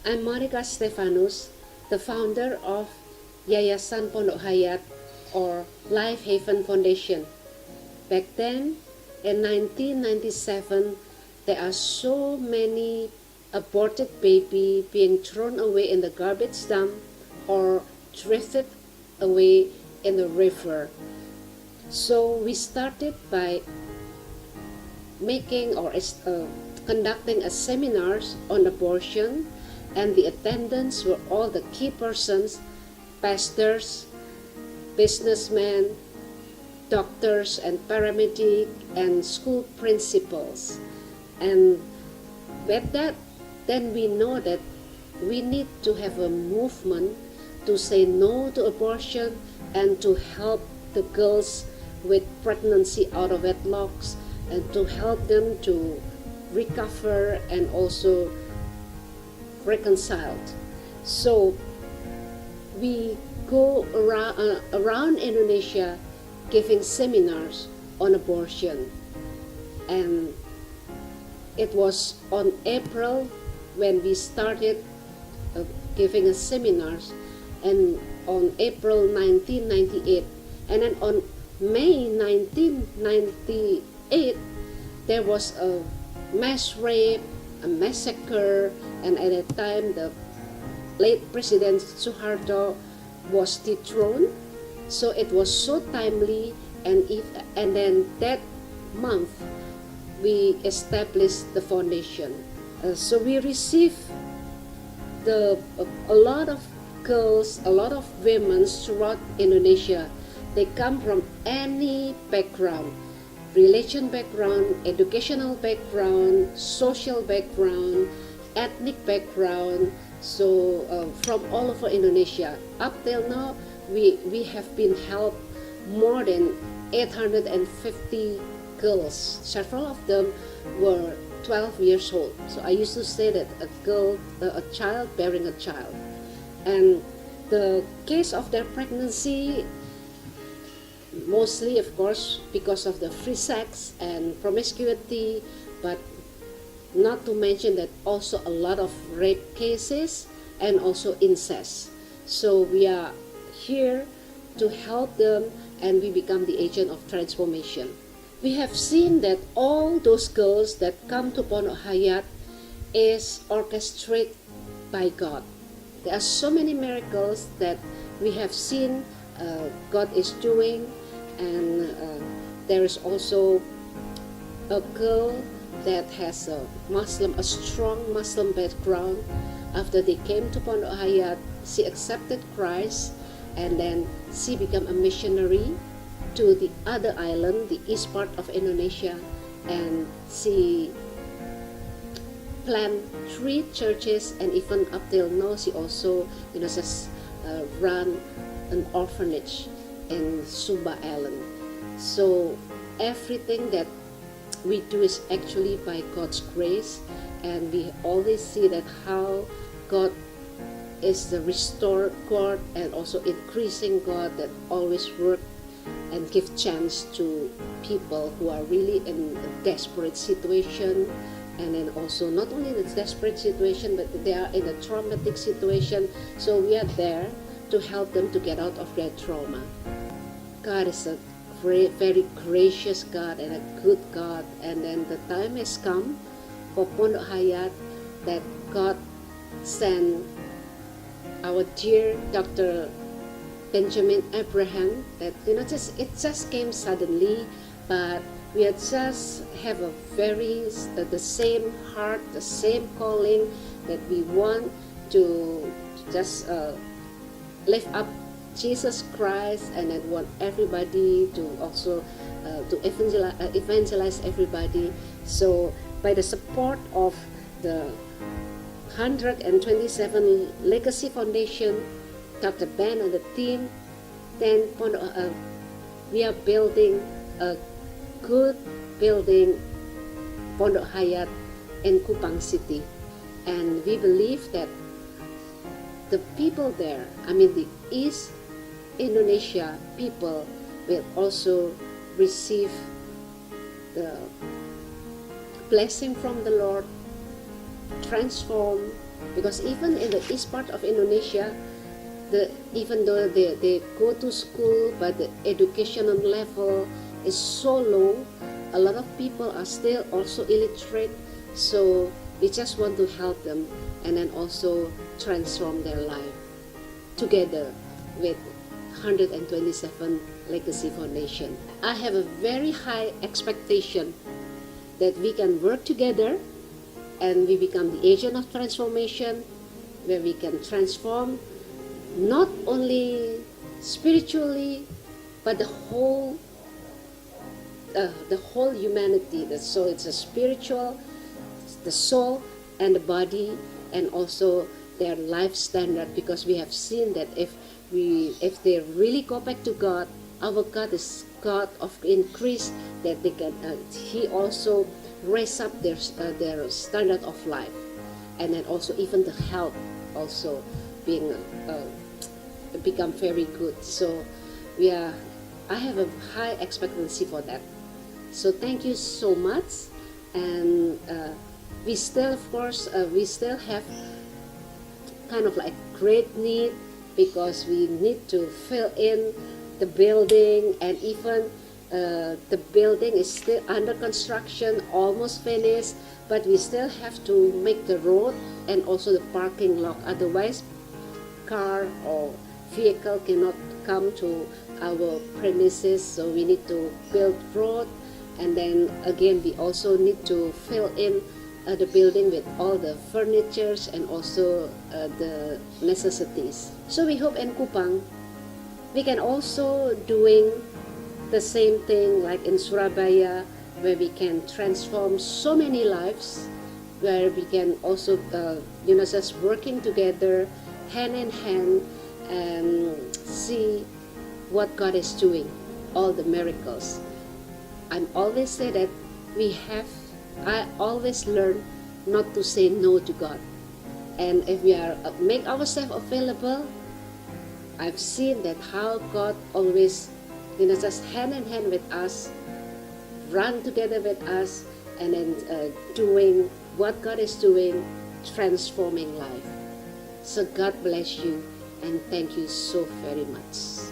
I'm Monica Stefanus, the founder of Yayasan Pondok Hayat or Life Haven Foundation. Back then, in 1997, there are so many aborted baby being thrown away in the garbage dump or drifted away in the river. So we started by making or conducting a seminars on abortion, and the attendants were all the key persons, pastors, businessmen, doctors and paramedics, and school principals. And with that, then we know that we need to have a movement to say no to abortion and to help the girls with pregnancy out of wedlocks and to help them to recover and also reconciled. So we go around Indonesia giving seminars on abortion, and it was on April when we started giving a seminars, and on April 1998, and then on May 1998 there was a mass rape, a massacre, and at that time the late President Suharto was dethroned. So it was so timely, and then that month we established the foundation. So we received a lot of girls, a lot of women throughout Indonesia. They come from any background, religion background, educational background, social background, ethnic background. So from all over Indonesia. Up till now, we have been helped more than 850 girls. Several of them were 12 years old. So I used to say that a child bearing a child. And the case of their pregnancy, mostly of course because of the free sex and promiscuity, but not to mention that also a lot of rape cases and also incest. So we are here to help them, and we become the agent of transformation. We have seen that all those girls that come to Pondok Hayat is orchestrated by God. There are so many miracles that we have seen God is doing, and there is also a girl that has a strong Muslim background. After they came to Pondok Hayat, she accepted Christ, and then she became a missionary to the other island, the east part of Indonesia, and she planted 3 churches, and even up till now she also just run an orphanage in Sumba Island. So everything that we do is actually by God's grace, and we always see that how God is the restored God and also increasing God that always work and give chance to people who are really in a desperate situation, and then also not only in a desperate situation, but they are in a traumatic situation. So we are there to help them to get out of their trauma. God is a very gracious God and a good God, and then the time has come for Pondok Hayat that God sent our dear Dr. Benjamin Abraham. That it just came suddenly, but we just have a the same heart, the same calling, that we want to just lift up Jesus Christ, and I want everybody to also to evangelize everybody. So by the support of the 127 Legacy Foundation, Dr. Ben and the team, then we are building a good building, Pondok Hayat in Kupang City, and we believe that the people there, the East Indonesia people, will also receive the blessing from the Lord, transform, Because even in the east part of Indonesia, even though they go to school, but the educational level is so low, a lot of people are still also illiterate. So we just want to help them and then also transform their life together with 127 Legacy Foundation. I have a very high expectation that we can work together and we become the agent of transformation, where we can transform not only spiritually but the whole humanity. So it's a spiritual, the soul and the body, and also their life standard, because we have seen that if they really go back to God, our God is God of increase, that they can He also raise up their standard of life, and then also even the health also being become very good. So I have a high expectancy for that. So thank you so much, and we still, of course, we still have kind of like great need, because we need to fill in the building, and even the building is still under construction, almost finished, but we still have to make the road and also the parking lot. Otherwise, car or vehicle cannot come to our premises. So we need to build road, and then again we also need to fill in the building with all the furnitures and also the necessities. So we hope in Kupang we can also doing the same thing like in Surabaya, where we can transform so many lives, where we can also just working together hand in hand and see what God is doing, all the miracles. I'm always say that I always learn not to say no to God. And if we are make ourselves available, I've seen that how God always just hand in hand with us, run together with us, and then doing what God is doing, transforming life. So God bless you, and thank you so very much.